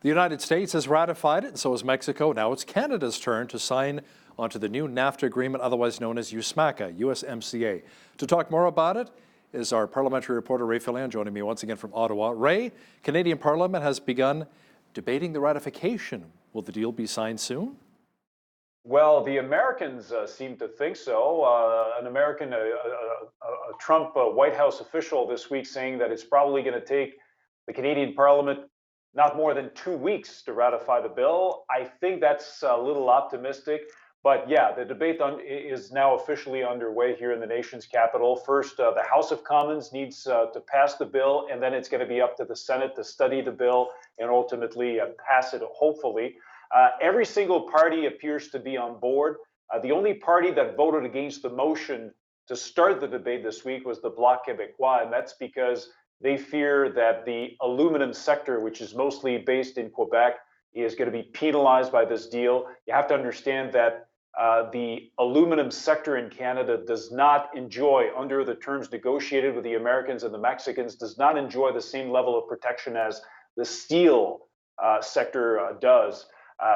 The United States has ratified it, and so has Mexico. Now it's Canada's turn to sign onto the new NAFTA agreement, otherwise known as USMCA. To talk more about it is our parliamentary reporter, Ray Filion, joining me once again from Ottawa. Ray, Canadian Parliament has begun debating the ratification. Will the deal be signed soon? Well, the Americans seem to think so. A Trump White House official this week saying that it's probably going to take the Canadian Parliament not more than 2 weeks to ratify the bill. I think that's a little optimistic. But yeah, the debate is now officially underway here in the nation's capital. First, the House of Commons needs to pass the bill, and then it's going to be up to the Senate to study the bill and ultimately pass it, hopefully. Every single party appears to be on board. The only party that voted against the motion to start the debate this week was the Bloc Québécois, and that's because they fear that the aluminum sector, which is mostly based in Quebec, is going to be penalized by this deal. You have to understand that the aluminum sector in Canada does not enjoy, under the terms negotiated with the Americans and the Mexicans, does not enjoy the same level of protection as the steel sector does.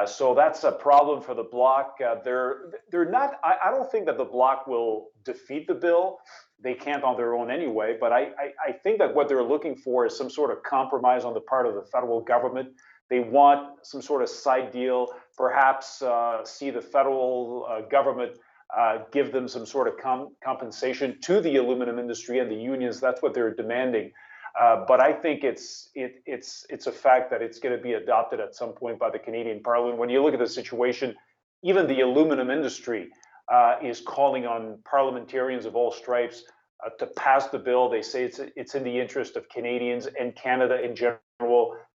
So that's a problem for the Bloc. They're not. I don't think that the Bloc will defeat the bill. They can't on their own anyway. But I think that what they're looking for is some sort of compromise on the part of the federal government. They want some sort of side deal, perhaps see the federal government give them some sort of compensation to the aluminum industry and the unions. That's what they're demanding. But I think it's a fact that it's going to be adopted at some point by the Canadian Parliament. When you look at the situation, even the aluminum industry is calling on parliamentarians of all stripes to pass the bill. They say it's in the interest of Canadians and Canada in general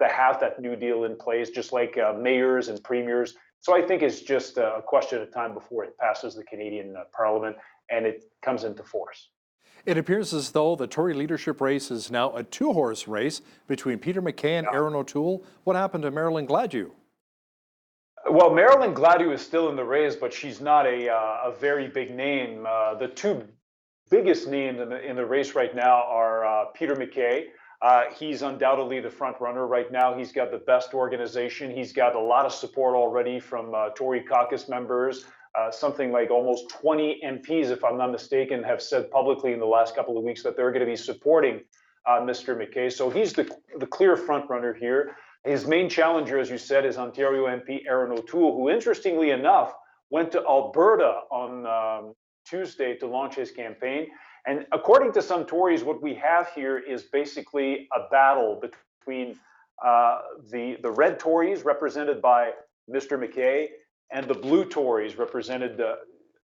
to have that new deal in place, just like mayors and premiers. So I think it's just a question of time before it passes the Canadian Parliament and it comes into force. It appears as though the Tory leadership race is now a two-horse race between Peter MacKay and Erin O'Toole. What happened to Marilyn Gladu? Well, Marilyn Gladu is still in the race, but she's not a very big name. The two biggest names in the race right now are Peter MacKay. He's undoubtedly the front runner right now. He's got the best organization. He's got a lot of support already from Tory caucus members. Something like almost 20 MPs, if I'm not mistaken, have said publicly in the last couple of weeks that they're going to be supporting Mr. MacKay. So he's the clear front runner here. His main challenger, as you said, is Ontario MP Erin O'Toole, who, interestingly enough, went to Alberta on Tuesday to launch his campaign. And according to some Tories, what we have here is basically a battle between the red Tories, represented by Mr. MacKay, and the blue Tories, represented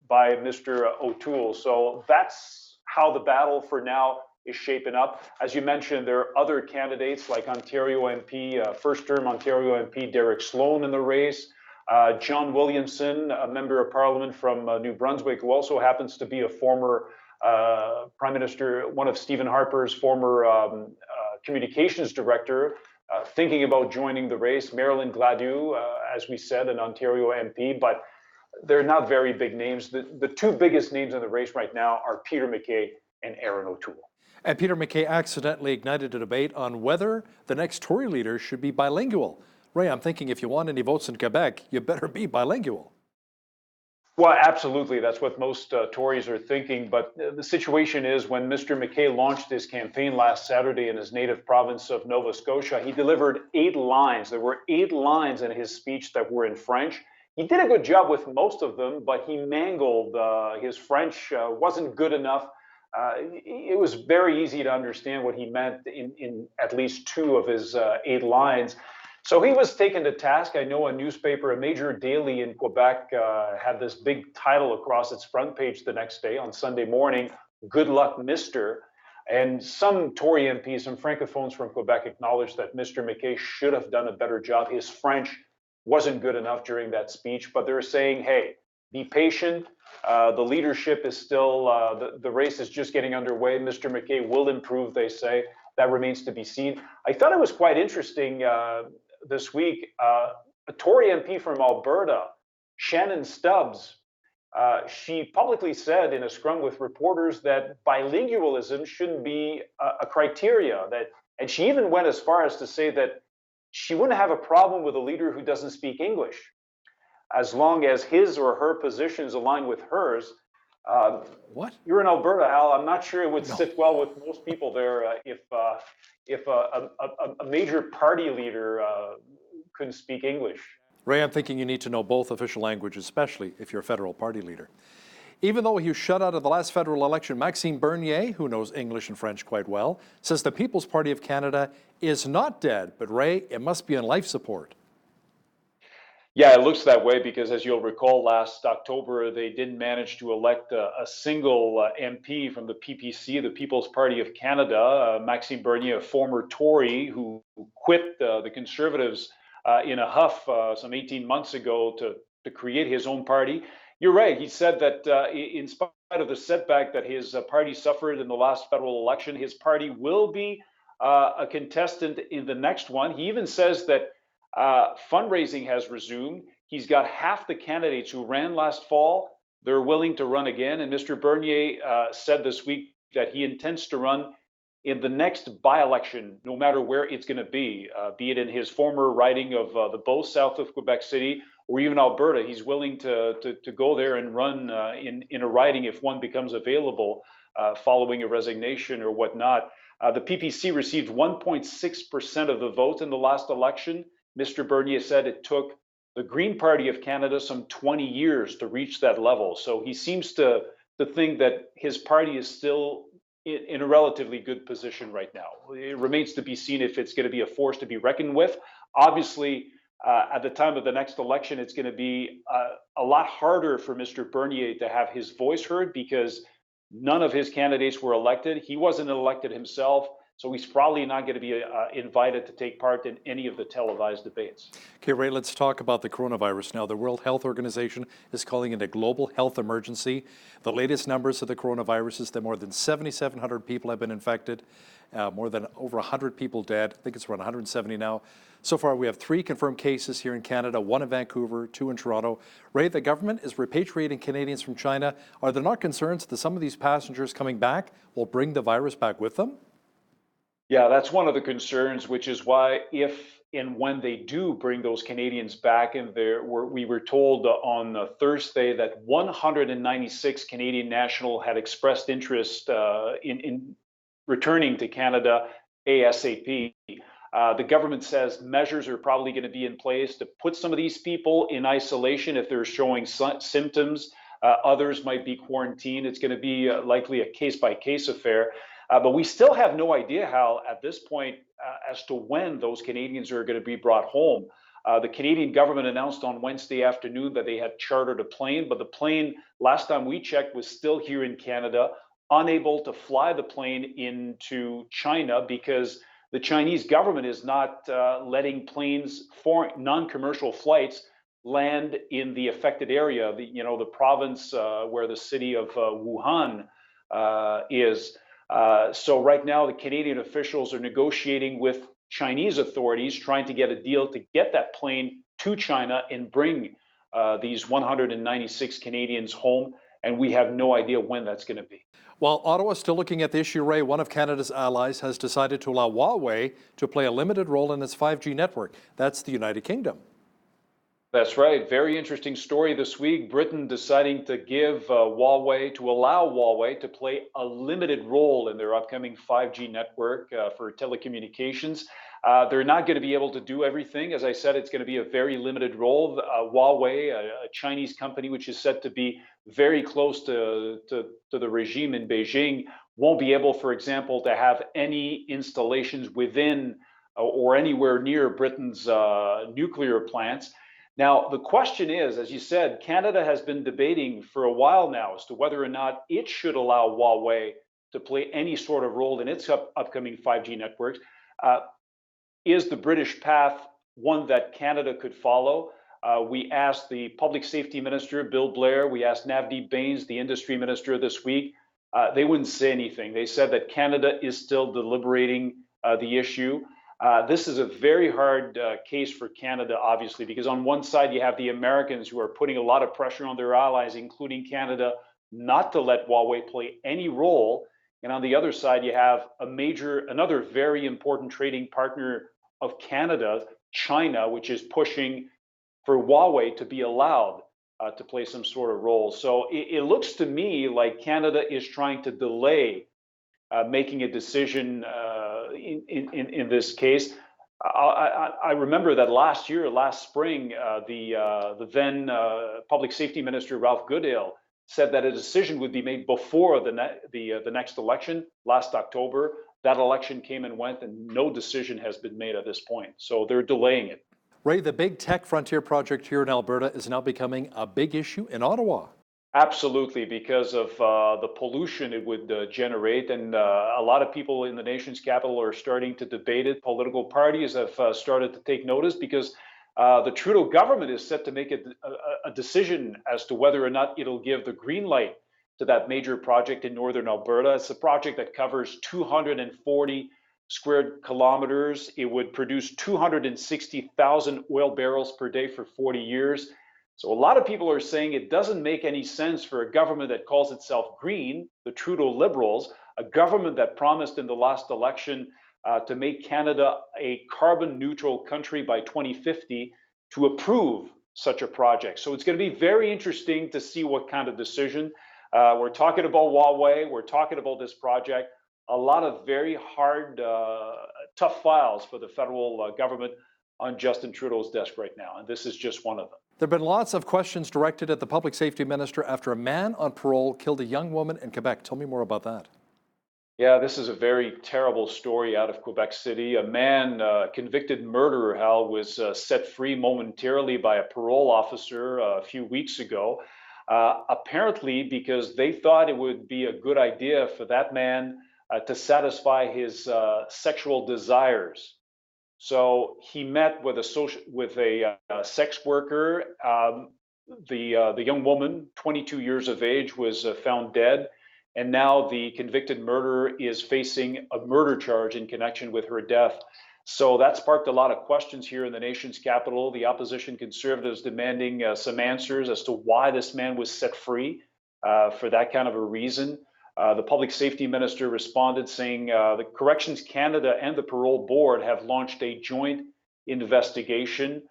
by Mr. O'Toole. So that's how the battle for now is shaping up. As you mentioned, there are other candidates like Ontario MP, first-term Ontario MP Derek Sloan in the race, John Williamson, a member of Parliament from New Brunswick, who also happens to be a former Prime Minister, one of Stephen Harper's former communications director, thinking about joining the race. Marilyn Gladu, as we said, an Ontario MP, but they're not very big names. The two biggest names in the race right now are Peter MacKay and Erin O'Toole. And Peter MacKay accidentally ignited a debate on whether the next Tory leader should be bilingual. Ray, I'm thinking if you want any votes in Quebec, you better be bilingual. Well, absolutely. That's what most Tories are thinking. But the situation is, when Mr. MacKay launched his campaign last Saturday in his native province of Nova Scotia, he delivered 8 lines. There were 8 lines in his speech that were in French. He did a good job with most of them, but he mangled his French, wasn't good enough. It was very easy to understand what he meant in at least 2 of his 8 lines. So he was taken to task. I know a newspaper, a major daily in Quebec, had this big title across its front page the next day on Sunday morning, "Good luck, Mr." And some Tory MPs, some francophones from Quebec, acknowledged that Mr. MacKay should have done a better job. His French wasn't good enough during that speech, but they're saying, hey, be patient. The leadership is still, the race is just getting underway. Mr. MacKay will improve, they say. That remains to be seen. I thought it was quite interesting this week, a Tory MP from Alberta, Shannon Stubbs, she publicly said in a scrum with reporters that bilingualism shouldn't be a criteria. And she even went as far as to say that she wouldn't have a problem with a leader who doesn't speak English, as long as his or her positions align with hers. Uh, What? you're in Alberta, Al. I'm not sure it would No. sit well with most people there if a major party leader couldn't speak English. Ray, I'm thinking you need to know both official languages, especially if you're a federal party leader. Even though he was shut out of the last federal election, Maxime Bernier, who knows English and French quite well, says the People's Party of Canada is not dead, but Ray, it must be on life support. Yeah, it looks that way because, as you'll recall, last October they didn't manage to elect a single MP from the PPC, the People's Party of Canada. Maxime Bernier, a former Tory who quit the Conservatives in a huff some 18 months ago to create his own party. You're right. He said that in spite of the setback that his party suffered in the last federal election, his party will be a contestant in the next one. He even says that fundraising has resumed. He's got half the candidates who ran last fall. They're willing to run again. And Mr. Bernier said this week that he intends to run in the next by-election, no matter where it's going to be it in his former riding of the Beau, south of Quebec City, or even Alberta. He's willing to go there and run in a riding if one becomes available following a resignation or whatnot. The PPC received 1.6% of the vote in the last election. Mr. Bernier said it took the Green Party of Canada some 20 years to reach that level. So he seems to think that his party is still in a relatively good position right now. It remains to be seen if it's going to be a force to be reckoned with. Obviously, at the time of the next election, it's going to be a lot harder for Mr. Bernier to have his voice heard because none of his candidates were elected. He wasn't elected himself. So he's probably not going to be invited to take part in any of the televised debates. Okay, Ray, let's talk about the coronavirus now. The World Health Organization is calling it a global health emergency. The latest numbers of the coronavirus is that more than 7,700 people have been infected, more than over 100 people dead. I think it's around 170 now. So far, we have 3 confirmed cases here in Canada, 1 in Vancouver, 2 in Toronto. Ray, the government is repatriating Canadians from China. Are there not concerns that some of these passengers coming back will bring the virus back with them? Yeah, that's one of the concerns, which is why if and when they do bring those Canadians back, and we were told on Thursday that 196 Canadian nationals had expressed interest in returning to Canada ASAP. The government says measures are probably going to be in place to put some of these people in isolation if they're showing symptoms. Others might be quarantined. It's going to be likely a case-by-case affair. But we still have no idea, Hal, at this point, as to when those Canadians are going to be brought home. The Canadian government announced on Wednesday afternoon that they had chartered a plane, but the plane, last time we checked, was still here in Canada, unable to fly the plane into China because the Chinese government is not letting planes, foreign non-commercial flights, land in the affected area, the province where the city of Wuhan is. So right now, the Canadian officials are negotiating with Chinese authorities, trying to get a deal to get that plane to China and bring these 196 Canadians home. And we have no idea when that's going to be. While Ottawa is still looking at the issue, Ray, one of Canada's allies has decided to allow Huawei to play a limited role in its 5G network. That's the United Kingdom. That's right. Very interesting story this week. Britain deciding to allow Huawei to play a limited role in their upcoming 5G network for telecommunications. They're not going to be able to do everything. As I said, it's going to be a very limited role. Huawei, a Chinese company which is said to be very close to the regime in Beijing, won't be able, for example, to have any installations within or anywhere near Britain's nuclear plants. Now, the question is, as you said, Canada has been debating for a while now as to whether or not it should allow Huawei to play any sort of role in its upcoming 5G networks. Is the British path one that Canada could follow? We asked the Public Safety Minister, Bill Blair, we asked Navdeep Bains, the Industry Minister, this week. They wouldn't say anything. They said that Canada is still deliberating the issue. This is a very hard case for Canada, obviously, because on one side you have the Americans who are putting a lot of pressure on their allies, including Canada, not to let Huawei play any role. And on the other side, you have another very important trading partner of Canada, China, which is pushing for Huawei to be allowed to play some sort of role. So it looks to me like Canada is trying to delay making a decision in this case. I remember that last spring, the then public safety minister Ralph Goodale said that a decision would be made before the next election last October. That election came and went, and no decision has been made at this point. So they're delaying it. Ray, the big tech frontier project here in Alberta is now becoming a big issue in Ottawa. Absolutely, because of the pollution it would generate. And a lot of people in the nation's capital are starting to debate it. Political parties have started to take notice because the Trudeau government is set to make a decision as to whether or not it'll give the green light to that major project in northern Alberta. It's a project that covers 240 square kilometers. It would produce 260,000 oil barrels per day for 40 years. So a lot of people are saying it doesn't make any sense for a government that calls itself green, the Trudeau Liberals, a government that promised in the last election to make Canada a carbon neutral country by 2050, to approve such a project. So it's going to be very interesting to see what kind of decision. We're talking about Huawei, we're talking about this project, a lot of very hard, tough files for the federal government on Justin Trudeau's desk right now, and this is just one of them. There have been lots of questions directed at the public safety minister after a man on parole killed a young woman in Quebec. Tell me more about that. Yeah, this is a very terrible story out of Quebec City. A man, convicted murderer, Hal, was set free momentarily by a parole officer a few weeks ago, apparently because they thought it would be a good idea for that man to satisfy his sexual desires. So he met with a sex worker. The young woman, 22 years of age, was found dead, and now the convicted murderer is facing a murder charge in connection with her death. So that sparked a lot of questions here in the nation's capital. The opposition Conservatives demanding some answers as to why this man was set free for that kind of a reason. The public safety minister responded saying the Corrections Canada and the Parole Board have launched a joint investigation.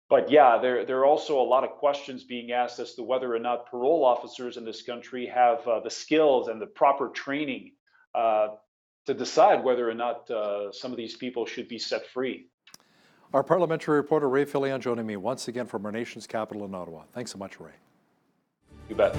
But yeah, there are also a lot of questions being asked as to whether or not parole officers in this country have the skills and the proper training to decide whether or not some of these people should be set free. Our parliamentary reporter Ray Filion joining me once again from our nation's capital in Ottawa. Thanks so much, Ray. You bet.